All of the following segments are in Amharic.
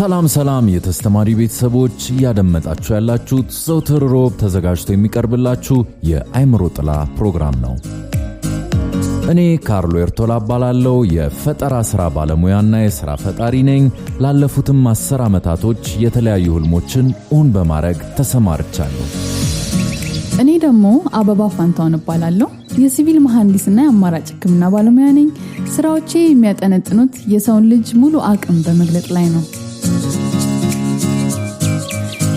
ሰላም የተስተማሪ ቤተሰቦች ያደመጣችሁ ያላችሁት ዘውትር ሮብ ተዘጋጅቶ የሚቀርብላችሁ የአይምሮ ጥላ ፕሮግራም ነው። እኔ ካርሎ ኤርቶላ እባላለሁ። የፈጠራ ሥራ ባለሙያና የሥራ ፈጣሪ ነኝ። ላለፉትም 10 ዓመታቶች የተለያዩ ህልሞችን እውን በማድረግ ተሰማርቻለሁ። እኔ ደግሞ አበባ ፋንታውን እባላለሁ። የሲቪል መሐንዲስና የአማራጭ ሕክምና ባለሙያ ነኝ። ስራዎቼ የሚያጠነጥኑት የሰውን ልጅ ሙሉ አቅም በመግለጥ ላይ ነው።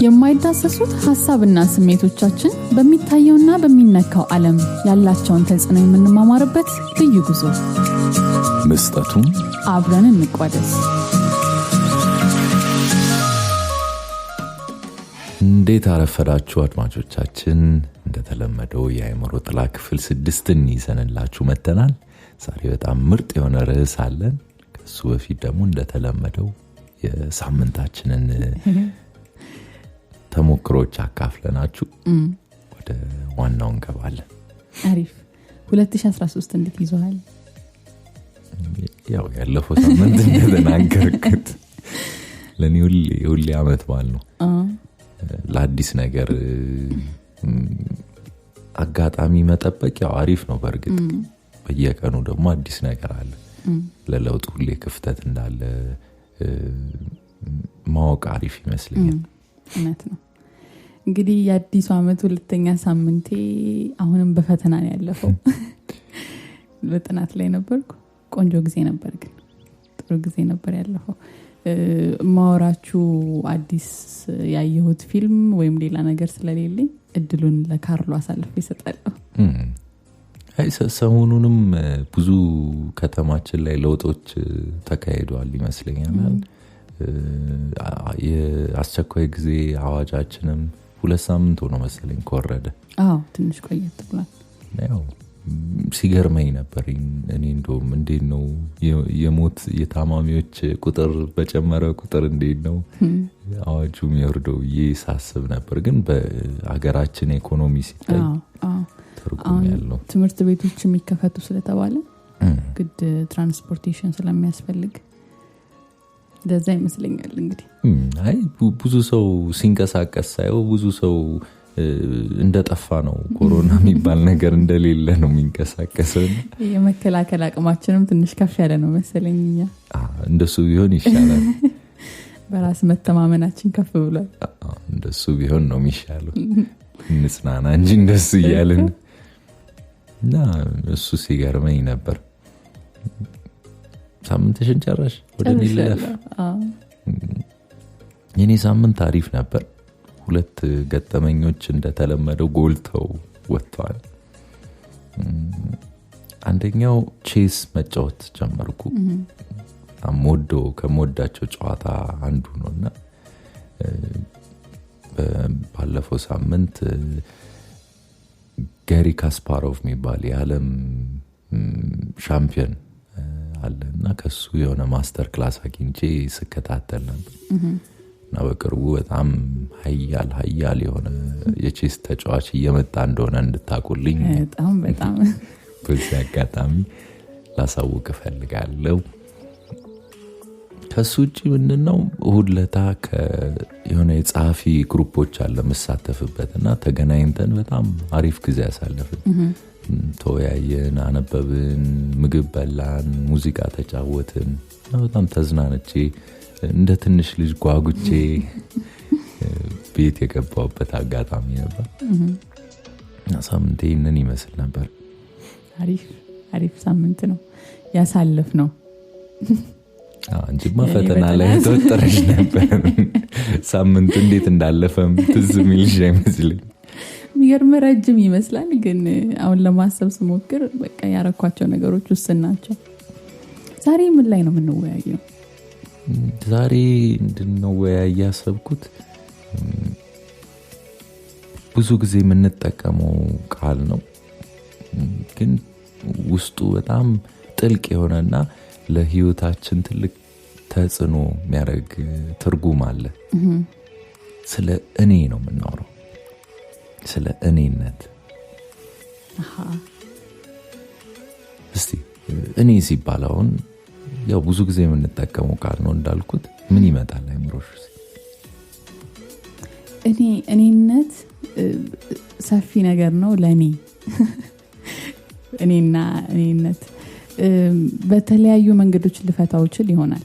የማይዳሰሱት ሐሳብና ስሜቶቻችን በሚታየውና በሚነካው ዓለም ያላቸውን ተጽዕኖ የምንማማርበት ልዩ ጉዞ። መስጠቱን አብረን እንቋደስ። እንዴት አረፈዳችሁ አድማጮቻችን። እንደተለመደው የአይምሮ ጥላ ክፍል 6ን ይዘንላችሁ መጥተናል። ዛሬ በጣም ምርጥ የሆነ ርዕስ አለን። ከሱ በፊት ደግሞ እንደተለመደው የሳምንታችንን ተሞክሮች አካፍለናችሁ ወደ ዋናው እንገባለን። አሪፍ 2013 እንዴት ይዟል? ያው ያለፈው ሳምንት እንደተናገርኩት ለኔ ሁሌ አመት በዓል ነው። ለአዲስ ነገር አጋጣሚ መጠበቅ ያው አሪፍ ነው። በእርግጥ በየቀኑ ደግሞ አዲስ ነገር አለ። ለለውጥ ሁሌ ክፍተት እንዳለ ማወቅ አሪፍ ይመስለኛል። እውነት ነው። እንግዲህ የአዲሱ አመት ሁለተኛ ሳምንቴ አሁንም በፈተና ነው ያለፈው። በጥናት ላይ ነበርኩ። ቆንጆ ጊዜ ነበር፣ ግን ጥሩ ጊዜ ነበር ያለፈው። ማወራችሁ አዲስ ያየሁት ፊልም ወይም ሌላ ነገር ስለሌለኝ እድሉን ለካርሎ አሳልፌ እሰጣለሁ። ሰሞኑንም ብዙ ከተማችን ላይ ለውጦች ተካሂደዋል ይመስለኛል። የአስቸኳይ ጊዜ አዋጃችንም 2 ሳምንት ሆኖ መሰለኝ ከወረደ። ትንሽ ቆየት ብሏል። ያው ሲገርመኝ ነበር። እኔ እንደውም እንዴት ነው የሞት የታማሚዎች ቁጥር በጨመረ ቁጥር እንዴት ነው አዋጁ የሚወርደው ሳስብ ነበር። ግን በአገራችን ኢኮኖሚ ሲታይ ትርጉም ያለው ትምህርት ቤቶች የሚከፈቱ ስለተባለ ግድ ትራንስፖርቴሽን ስለሚያስፈልግ እንደዛ ይመስለኛል። እንግዲህ ብዙ ሰው ሲንቀሳቀስ ሳይው ብዙ ሰው እንደጠፋ ነው። ኮሮና የሚባል ነገር እንደሌለ ነው የሚንቀሳቀሰው። የመከላከል አቅማችንም ትንሽ ከፍ ያለ ነው መሰለኝ። እንደሱ ቢሆን ይሻላል። በራስ መተማመናችን ከፍ ብሏል። እንደሱ ቢሆን ነው የሚሻለው። እንጽናና እንጂ እንደሱ እያልን እና እሱ ሲገርመኝ ነበር። ሳምንትሽን ጨረሽ? ወደ ሌላፍ የኔ ሳምንት አሪፍ ነበር። 2 ገጠመኞች እንደተለመደው ጎልተው ወጥተዋል። አንደኛው ቼስ መጫወት ጀመርኩ። ከሞዳቸው ጨዋታ አንዱ ነውና ባለፈው ሳምንት ጋሪ ካስፓሮቭ የሚባል የዓለም ሻምፒዮን አለና ከሱ የሆነ ማስተር ክላስ አግኝቼ ስከታተል ነበር። እና በቅርቡ በጣም ሀያል የሆነ የቼስ ተጫዋች እየመጣ እንደሆነ እንድታቁልኝ በጣም በዚህ አጋጣሚ ላሳውቅ እፈልጋለሁ። ከሱ ውጪ ምንድነው እሁድ ለታ የሆነ የጸሐፊ ግሩፖች አለ መሳተፍበትና ተገናኝተን በጣም አሪፍ ጊዜ ያሳለፍን። ተወያየን፣ አነበብን፣ ምግብ በላን፣ ሙዚቃ ተጫወትን። በጣም ተዝናንቼ እንደ ትንሽ ልጅ ጓጉቼ ቤት የገባሁበት አጋጣሚ ነበር። ሳምንቴ ይህንን ይመስል ነበር። አሪፍ ሳምንት ነው ያሳለፍ ነው። አንቺማ ፈተና ላይ ተወጥረሽ ነበር። ሳምንቱ እንዴት እንዳለፈም ትዝ የሚልሽ አይመስልኝ። የሚገርም ረጅም ይመስላል፣ ግን አሁን ለማሰብ ስሞክር በቃ ያረኳቸው ነገሮች ውስን ናቸው። ዛሬ ምን ላይ ነው የምንወያየው? ዛሬ እንድንወያይ ያሰብኩት ብዙ ጊዜ የምንጠቀመው ቃል ነው፣ ግን ውስጡ በጣም ጥልቅ የሆነና ለህይወታችን ትልቅ ተጽዕኖ የሚያደርግ ትርጉም አለ። ስለ እኔ ነው የምናወራው፣ ስለ እኔነት። እስቲ እኔ ሲባል አሁን ያው ብዙ ጊዜ የምንጠቀመው ቃል ነው እንዳልኩት። ምን ይመጣል አይምሮሽ? እኔነት ሰፊ ነገር ነው ለኔ። እኔነት በተለያዩ መንገዶች ልፈታው ይችላል ይሆናል።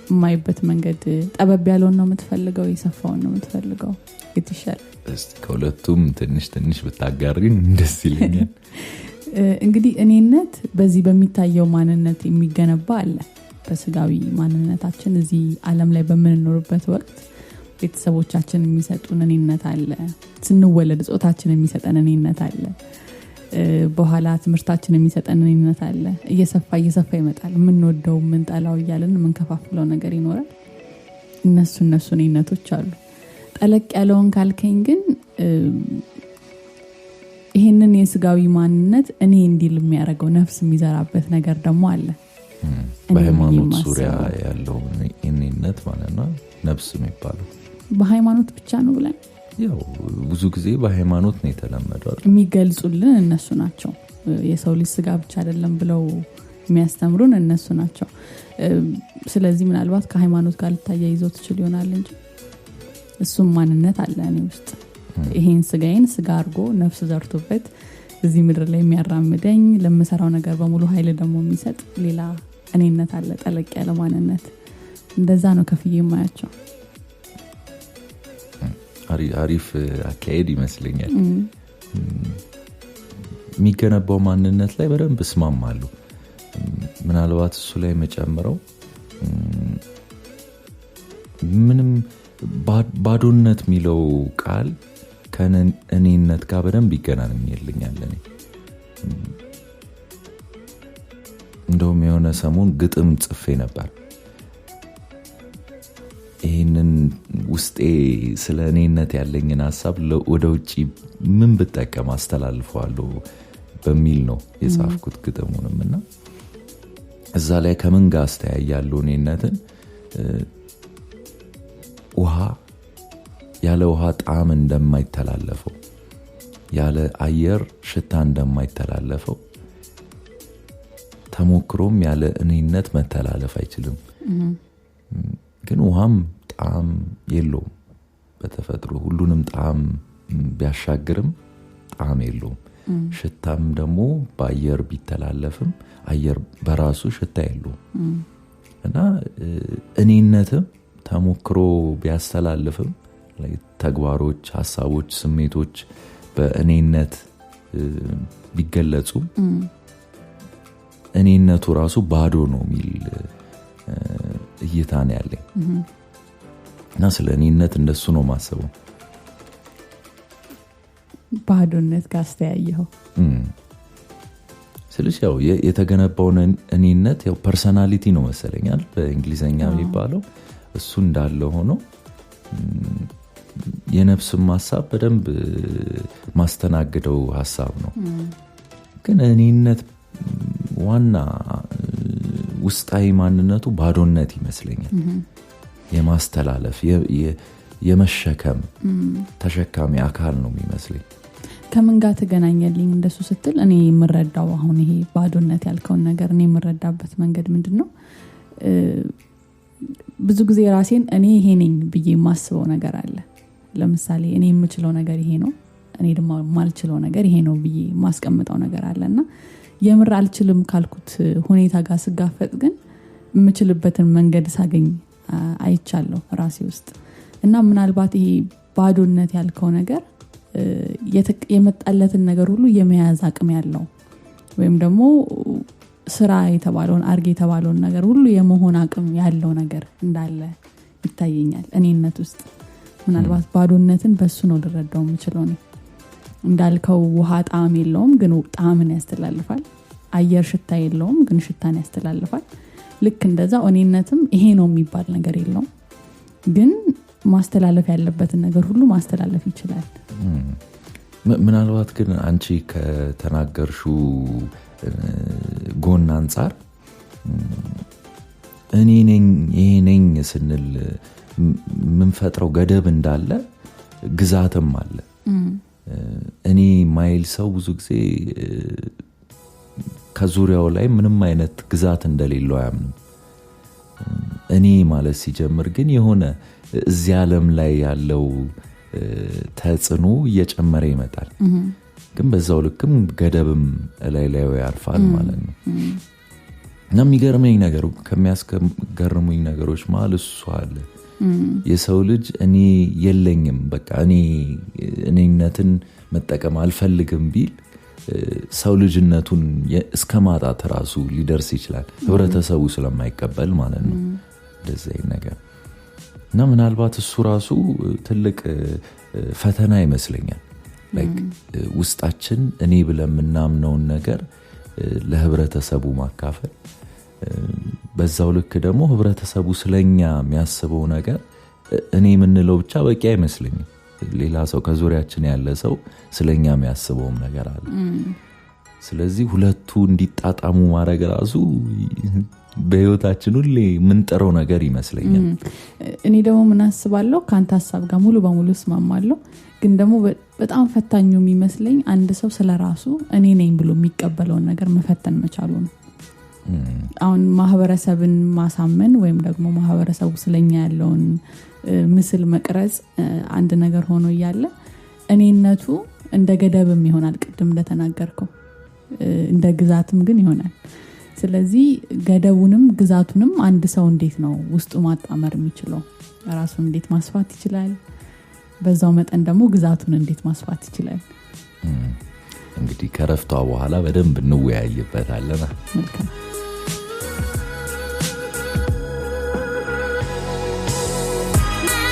የማይበት መንገድ ጠበብ ያለውን ነው የምትፈልገው፣ የሰፋውን ነው የምትፈልገው? የተሻለ እስቲ ከሁለቱም ትንሽ ብታጋሪኝ ደስ ይለኛል። እንግዲህ እኔነት በዚህ በሚታየው ማንነት የሚገነባ አለ። በስጋዊ ማንነታችን እዚህ ዓለም ላይ በምንኖርበት ወቅት ቤተሰቦቻችን የሚሰጡን እኔነት አለ። ስንወለድ ጾታችን የሚሰጠን እኔነት አለ። በኋላ ትምህርታችን የሚሰጠን እኔነት አለ። እየሰፋ ይመጣል። የምንወደው የምንጠላው እያለን የምንከፋፍለው ነገር ይኖራል። እነሱ እኔነቶች አሉ። ጠለቅ ያለውን ካልከኝ ግን ይሄንን የስጋዊ ማንነት እኔ እንዲል የሚያደርገው ነፍስ የሚዘራበት ነገር ደግሞ አለ። በሃይማኖት ዙሪያ ያለው እኔነት ማለት ነው ነፍስ የሚባለው። በሃይማኖት ብቻ ነው ብለን ያው ብዙ ጊዜ በሃይማኖት ነው የተለመደው። የሚገልጹልን እነሱ ናቸው። የሰው ልጅ ስጋ ብቻ አይደለም ብለው የሚያስተምሩን እነሱ ናቸው። ስለዚህ ምናልባት ከሃይማኖት ጋር ልታያይዘው ትችል ይሆናል እንጂ እሱም ማንነት አለ እኔ ውስጥ። ይሄን ስጋዬን ስጋ አድርጎ ነፍስ ዘርቶበት እዚህ ምድር ላይ የሚያራምደኝ ለምሰራው ነገር በሙሉ ኃይል ደግሞ የሚሰጥ ሌላ እኔነት አለ፣ ጠለቅ ያለ ማንነት። እንደዛ ነው ከፍዬ የማያቸው። አሪፍ አካሄድ ይመስለኛል። የሚገነባው ማንነት ላይ በደንብ እስማማለሁ። ምናልባት እሱ ላይ መጨመረው ምንም ባዶነት የሚለው ቃል ከእኔነት ጋር በደንብ ይገናኝልኛል። እኔ እንደውም የሆነ ሰሞን ግጥም ጽፌ ነበር። ይህንን ውስጤ ስለ እኔነት ያለኝን ሀሳብ ወደ ውጭ ምን ብጠቀም አስተላልፈዋለሁ በሚል ነው የጻፍኩት ግጥሙንም። እና እዛ ላይ ከምን ጋር አስተያያለሁ እኔነትን? ውሃ ያለ ውሃ ጣዕም እንደማይተላለፈው፣ ያለ አየር ሽታ እንደማይተላለፈው፣ ተሞክሮም ያለ እኔነት መተላለፍ አይችልም። ግን ውሃም ጣዕም የለውም በተፈጥሮ። ሁሉንም ጣዕም ቢያሻግርም ጣዕም የለውም። ሽታም ደግሞ በአየር ቢተላለፍም አየር በራሱ ሽታ የለውም። እና እኔነትም ተሞክሮ ቢያስተላልፍም ተግባሮች፣ ሀሳቦች፣ ስሜቶች በእኔነት ቢገለጹ እኔነቱ ራሱ ባዶ ነው የሚል እይታ ነው ያለኝ። እና ስለ እኔነት እንደሱ ነው ማሰበው። ባዶነት ጋር አስተያየው ስለዚህ ያው የተገነባው እኔነት ያው ፐርሰናሊቲ ነው መሰለኛል በእንግሊዘኛ የሚባለው። እሱ እንዳለ ሆኖ የነፍስም ሐሳብ በደንብ ማስተናገደው ሐሳብ ነው። ግን እኔነት ዋና ውስጣዊ ማንነቱ ባዶነት ይመስለኛል። የማስተላለፍ የመሸከም ተሸካሚ አካል ነው የሚመስለኝ። ከምን ጋር ተገናኘልኝ እንደሱ ስትል? እኔ የምረዳው አሁን ይሄ ባዶነት ያልከውን ነገር እኔ የምረዳበት መንገድ ምንድነው? ብዙ ጊዜ ራሴን እኔ ይሄ ነኝ ብዬ የማስበው ነገር አለ። ለምሳሌ እኔ የምችለው ነገር ይሄ ነው፣ እኔ ደግሞ ማልችለው ነገር ይሄ ነው ብዬ ማስቀምጠው ነገር አለና የምር አልችልም ካልኩት ሁኔታ ጋር ስጋፈጥ ግን የምችልበትን መንገድ ሳገኝ አይቻለሁ ራሴ ውስጥ። እና ምናልባት ይሄ ባዶነት ያልከው ነገር የመጣለትን ነገር ሁሉ የመያዝ አቅም ያለው ወይም ደግሞ ስራ የተባለውን አርግ የተባለውን ነገር ሁሉ የመሆን አቅም ያለው ነገር እንዳለ ይታየኛል እኔነት ውስጥ። ምናልባት ባዶነትን በሱ ነው ልረዳው የምችለው። እኔ እንዳልከው ውሃ ጣዕም የለውም ግን ጣዕምን ያስተላልፋል። አየር ሽታ የለውም ግን ሽታን ያስተላልፋል። ልክ እንደዛ እኔነትም ይሄ ነው የሚባል ነገር የለውም ግን ማስተላለፍ ያለበትን ነገር ሁሉ ማስተላለፍ ይችላል። ምናልባት ግን አንቺ ከተናገርሽው ጎን አንጻር እኔ ነኝ ይሄ ነኝ ስንል ምንፈጥረው ገደብ እንዳለ ግዛትም አለ። እኔ ማይል ሰው ብዙ ጊዜ ከዙሪያው ላይ ምንም አይነት ግዛት እንደሌለው አያምንም። እኔ ማለት ሲጀምር ግን የሆነ እዚህ ዓለም ላይ ያለው ተጽዕኖ እየጨመረ ይመጣል። ግን በዛው ልክም ገደብም ላይ ያርፋል ማለት ነው። እና የሚገርመኝ ነገር ከሚያስገርሙኝ ነገሮች መሀል እሱ አለ። የሰው ልጅ እኔ የለኝም በቃ እኔነትን መጠቀም አልፈልግም ቢል ሰው ልጅነቱን እስከ ማጣት ራሱ ሊደርስ ይችላል፣ ህብረተሰቡ ስለማይቀበል ማለት ነው እንደዚህ ነገር። እና ምናልባት እሱ ራሱ ትልቅ ፈተና ይመስለኛል። ውስጣችን እኔ ብለን የምናምነውን ነገር ለህብረተሰቡ ማካፈል፣ በዛው ልክ ደግሞ ህብረተሰቡ ስለኛ የሚያስበው ነገር እኔ የምንለው ብቻ በቂ አይመስለኝም። ሌላ ሰው ከዙሪያችን ያለ ሰው ስለኛ የሚያስበውም ነገር አለ። ስለዚህ ሁለቱ እንዲጣጣሙ ማድረግ ራሱ በህይወታችን ሁሌ የምንጠራው ነገር ይመስለኛል። እኔ ደግሞ ምን አስባለሁ ካንተ ሐሳብ ጋር ሙሉ በሙሉ እስማማለሁ። ግን ደግሞ በጣም ፈታኙ የሚመስለኝ አንድ ሰው ስለራሱ እኔ ነኝ ብሎ የሚቀበለውን ነገር መፈተን መቻሉ ነው። አሁን ማህበረሰብን ማሳመን ወይም ደግሞ ማህበረሰቡ ስለኛ ያለውን ምስል መቅረጽ አንድ ነገር ሆኖ እያለ እኔነቱ እንደ ገደብም ይሆናል፣ ቅድም እንደተናገርከው እንደ ግዛትም ግን ይሆናል። ስለዚህ ገደቡንም ግዛቱንም አንድ ሰው እንዴት ነው ውስጡ ማጣመር የሚችለው? ራሱን እንዴት ማስፋት ይችላል? በዛው መጠን ደግሞ ግዛቱን እንዴት ማስፋት ይችላል? እንግዲህ ከረፍቷ በኋላ በደንብ እንወያይበታለን። መልካም።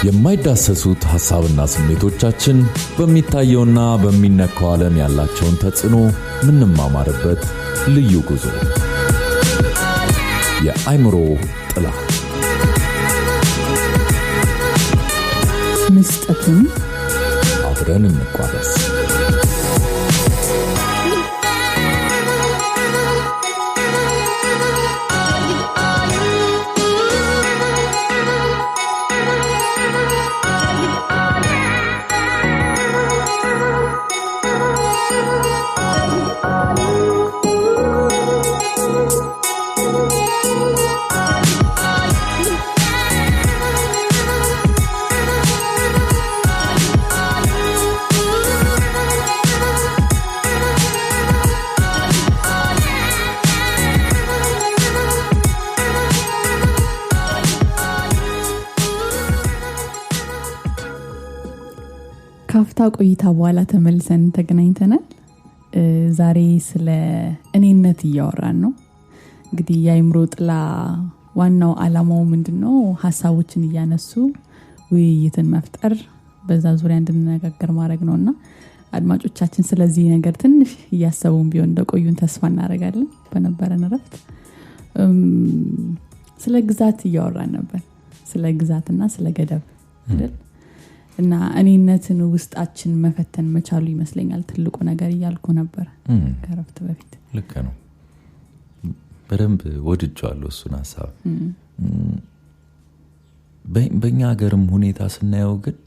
የማይዳሰሱት ሐሳብና ስሜቶቻችን በሚታየውና በሚነካው ዓለም ያላቸውን ተጽዕኖ ምንማማርበት ልዩ ጉዞ የአእምሮ ጥላ ምስጠቱን አብረን እንቋደስ። ካፍታ ቆይታ በኋላ ተመልሰን ተገናኝተናል። ዛሬ ስለ እኔነት እያወራን ነው። እንግዲህ የአእምሮ ጥላ ዋናው ዓላማው ምንድነው? ሐሳቦችን እያነሱ ውይይትን መፍጠር፣ በዛ ዙሪያ እንድንነጋገር ማድረግ ነውና አድማጮቻችን ስለዚህ ነገር ትንሽ እያሰቡን ቢሆን እንደቆዩን ተስፋ እናደርጋለን። በነበረን ረፍት ስለ ግዛት እያወራን ነበር። ስለ ግዛትና ስለ ገደብ አይደል? እና እኔነትን ውስጣችን መፈተን መቻሉ ይመስለኛል ትልቁ ነገር እያልኩ ነበር ከረፍት በፊት። ልክ ነው። በደንብ ወድጃለሁ እሱን ሐሳብ። በእኛ ሀገርም ሁኔታ ስናየው ግን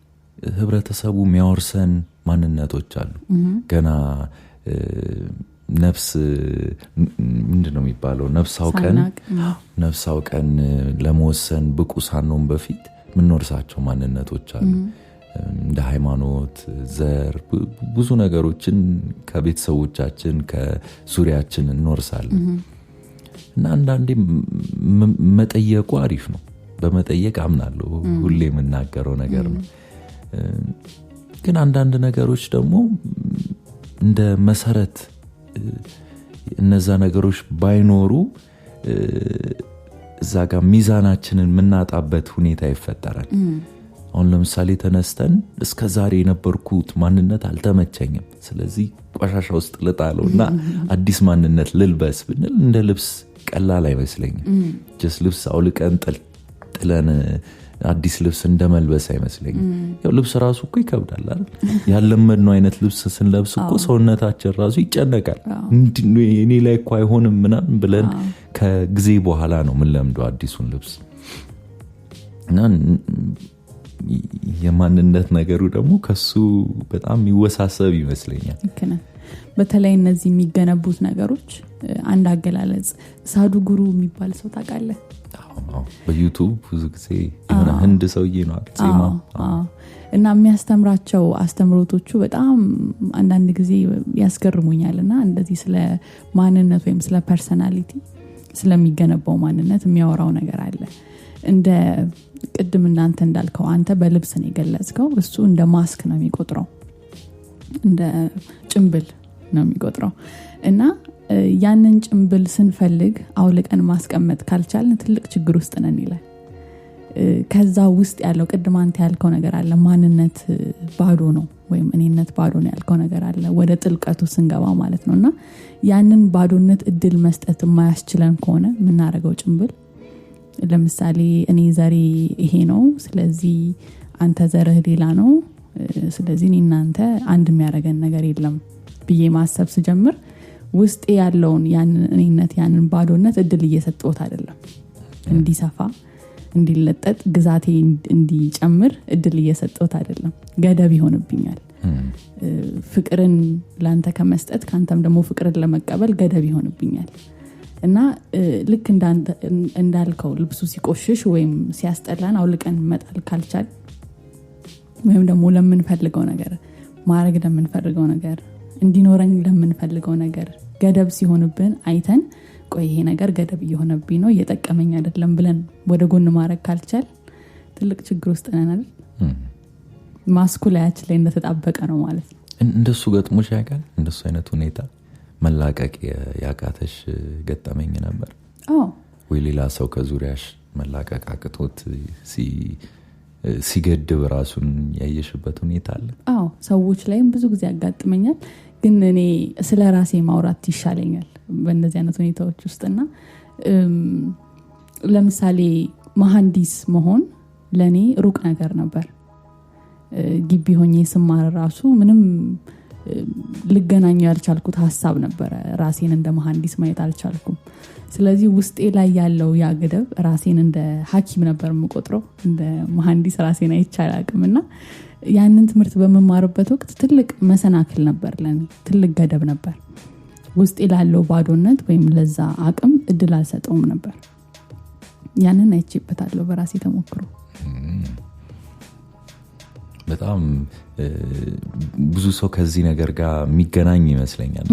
ህብረተሰቡ የሚያወርሰን ማንነቶች አሉ። ገና ነፍስ ምንድነው የሚባለው ነፍስ አውቀን ለመወሰን ብቁ ሳንሆን በፊት ምንወርሳቸው ማንነቶች አሉ። እንደ ሃይማኖት፣ ዘር፣ ብዙ ነገሮችን ከቤተሰቦቻችን ከዙሪያችን እንወርሳለን። እና አንዳንዴ መጠየቁ አሪፍ ነው። በመጠየቅ አምናለሁ፣ ሁሌ የምናገረው ነገር ነው። ግን አንዳንድ ነገሮች ደግሞ እንደ መሰረት እነዛ ነገሮች ባይኖሩ እዛ ጋር ሚዛናችንን የምናጣበት ሁኔታ ይፈጠራል። አሁን ለምሳሌ ተነስተን እስከ ዛሬ የነበርኩት ማንነት አልተመቸኝም፣ ስለዚህ ቆሻሻ ውስጥ ልጣለውና አዲስ ማንነት ልልበስ ብንል እንደ ልብስ ቀላል አይመስለኝም። ጀስት ልብስ አውልቀን ጥለን አዲስ ልብስ እንደመልበስ አይመስለኝም። ያው ልብስ ራሱ እኮ ይከብዳል አይደል? ያለመድነው አይነት ልብስ ስንለብስ እኮ ሰውነታችን ራሱ ይጨነቃል። እኔ ላይ እኮ አይሆንም ምናምን ብለን ከጊዜ በኋላ ነው ምን ለምደው አዲሱን ልብስ። እና የማንነት ነገሩ ደግሞ ከሱ በጣም ይወሳሰብ ይመስለኛል። በተለይ እነዚህ የሚገነቡት ነገሮች አንድ አገላለጽ ሳዱ ጉሩ የሚባል ሰው ታውቃለህ? በዩቲዩብ ብዙ ጊዜ የሆነ ህንድ ሰውዬ ነው ጺማ እና የሚያስተምራቸው አስተምሮቶቹ በጣም አንዳንድ ጊዜ ያስገርሙኛልና እንደዚህ ስለ ማንነት ወይም ስለ ፐርሰናሊቲ ስለሚገነባው ማንነት የሚያወራው ነገር አለ። እንደ ቅድም እናንተ እንዳልከው አንተ በልብስ ነው የገለጽከው፣ እሱ እንደ ማስክ ነው የሚቆጥረው፣ እንደ ጭምብል ነው የሚቆጥረው። እና ያንን ጭምብል ስንፈልግ አውልቀን ማስቀመጥ ካልቻልን ትልቅ ችግር ውስጥ ነን ይላል። ከዛ ውስጥ ያለው ቅድም አንተ ያልከው ነገር አለ፣ ማንነት ባዶ ነው ወይም እኔነት ባዶ ነው ያልከው ነገር አለ፣ ወደ ጥልቀቱ ስንገባ ማለት ነውና ያንን ባዶነት እድል መስጠት የማያስችለን ከሆነ የምናደርገው ጭምብል፣ ለምሳሌ እኔ ዘሬ ይሄ ነው፣ ስለዚህ አንተ ዘርህ ሌላ ነው፣ ስለዚህ እኔ እናንተ አንድ የሚያደርገን ነገር የለም ብዬ ማሰብ ስጀምር ውስጤ ያለውን ያንን እኔነት ያንን ባዶነት እድል እየሰጠሁት አይደለም፣ እንዲሰፋ እንዲለጠጥ ግዛቴ እንዲጨምር እድል እየሰጠሁት አይደለም፣ ገደብ ይሆንብኛል። ፍቅርን ላንተ ከመስጠት ካንተም ደግሞ ፍቅርን ለመቀበል ገደብ ይሆንብኛል። እና ልክ እንዳልከው ልብሱ ሲቆሽሽ ወይም ሲያስጠላን አውልቀን መጣል ካልቻል ወይም ደግሞ ለምንፈልገው ነገር ማድረግ ለምንፈልገው ነገር እንዲኖረን ለምንፈልገው ነገር ገደብ ሲሆንብን አይተን ቆይ ይሄ ነገር ገደብ እየሆነብኝ ነው እየጠቀመኝ አይደለም ብለን ወደ ጎን ማድረግ ካልቻል ትልቅ ችግር ውስጥ ነን አይደል? ማስኩ ላያችን ላይ እንደተጣበቀ ነው ማለት ነው። እንደሱ ገጥሞሽ ያውቃል? እንደሱ አይነት ሁኔታ መላቀቅ ያቃተሽ ገጠመኝ ነበር? ወይ ሌላ ሰው ከዙሪያሽ መላቀቅ አቅቶት ሲገድብ ራሱን ያየሽበት ሁኔታ አለ? ሰዎች ላይም ብዙ ጊዜ ያጋጥመኛል። ግን እኔ ስለ ራሴ ማውራት ይሻለኛል በእንደዚህ አይነት ሁኔታዎች ውስጥና ለምሳሌ መሐንዲስ መሆን ለኔ ሩቅ ነገር ነበር። ግቢ ሆኜ ስማር ራሱ ምንም ልገናኘው ያልቻልኩት ሐሳብ ነበር። ራሴን እንደ መሐንዲስ ማየት አልቻልኩም። ስለዚህ ውስጤ ላይ ያለው ያ ገደብ ራሴን እንደ ሐኪም ነበር የምቆጥረው፣ እንደ መሐንዲስ ራሴን አይቻላቅምና ያንን ትምህርት በመማርበት ወቅት ትልቅ መሰናክል ነበር ለኔ፣ ትልቅ ገደብ ነበር። ውስጤ ላለው ባዶነት ወይም ለዛ አቅም እድል አልሰጠውም ነበር። ያንን አይቼበታለሁ በራሴ ተሞክሮ። በጣም ብዙ ሰው ከዚህ ነገር ጋር የሚገናኝ ይመስለኛል።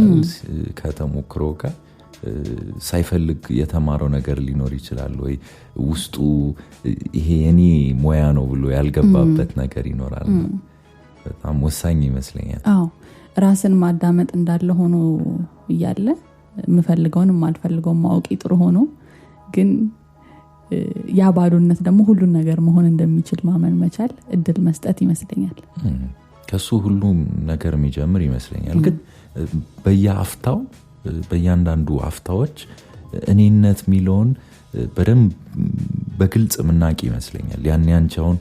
ከተሞክሮ ጋር ሳይፈልግ የተማረው ነገር ሊኖር ይችላል ወይ ውስጡ ይሄ የኔ ሙያ ነው ብሎ ያልገባበት ነገር ይኖራል። በጣም ወሳኝ ይመስለኛል። ራስን ማዳመጥ እንዳለ ሆኖ እያለ የምፈልገውንም ማልፈልገውም ማወቅ ጥሩ ሆኖ ግን ያ ባዶነት ደግሞ ሁሉን ነገር መሆን እንደሚችል ማመን መቻል እድል መስጠት ይመስለኛል። ከሱ ሁሉም ነገር የሚጀምር ይመስለኛል። ግን በየአፍታው በእያንዳንዱ አፍታዎች እኔነት ሚለውን በደንብ በግልጽ ምናቂ ይመስለኛል። ያን ያንቻውን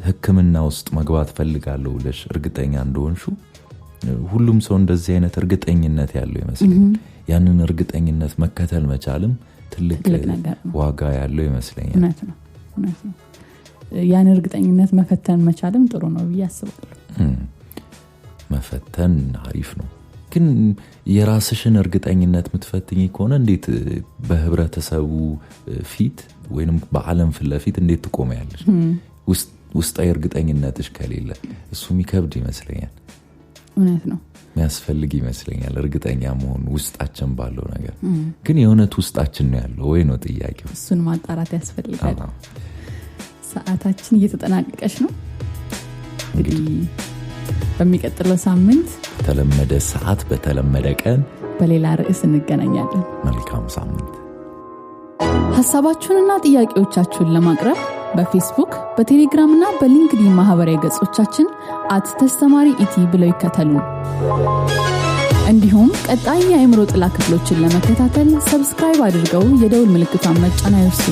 ሕክምና ውስጥ መግባት ፈልጋለሁ ብለሽ እርግጠኛ እንደሆንሹ ሁሉም ሰው እንደዚህ አይነት እርግጠኝነት ያለው ይመስለኛል። ያንን እርግጠኝነት መከተል መቻልም ትልቅ ዋጋ ያለው ይመስለኛል። እውነት ነው። ያን እርግጠኝነት መፈተን መቻልም ጥሩ ነው ብዬ አስባለሁ። መፈተን አሪፍ ነው። ግን የራስሽን እርግጠኝነት የምትፈትኝ ከሆነ እንዴት በህብረተሰቡ ፊት ወይንም በዓለም ፊት ለፊት እንዴት ትቆሚያለሽ? ውስጣዊ እርግጠኝነትሽ ከሌለ እሱ የሚከብድ ይመስለኛል። እውነት ነው። የሚያስፈልግ ይመስለኛል እርግጠኛ መሆን ውስጣችን ባለው ነገር። ግን የእውነት ውስጣችን ነው ያለው ወይ ነው ጥያቄው? እሱን ማጣራት ያስፈልጋል። ሰዓታችን እየተጠናቀቀች ነው። እንግዲህ በሚቀጥለው ሳምንት በተለመደ ሰዓት በተለመደ ቀን በሌላ ርዕስ እንገናኛለን። መልካም ሳምንት። ሐሳባችሁንና ጥያቄዎቻችሁን ለማቅረብ በፌስቡክ በቴሌግራም እና በሊንክድኢን ማህበራዊ ገጾቻችን @ተስተማሪኢቲ ብለው ይከተሉን። እንዲሁም ቀጣይ የአእምሮ ጥላ ክፍሎችን ለመከታተል ሰብስክራይብ አድርገው የደውል ምልክቷን መጫን አይርሱ።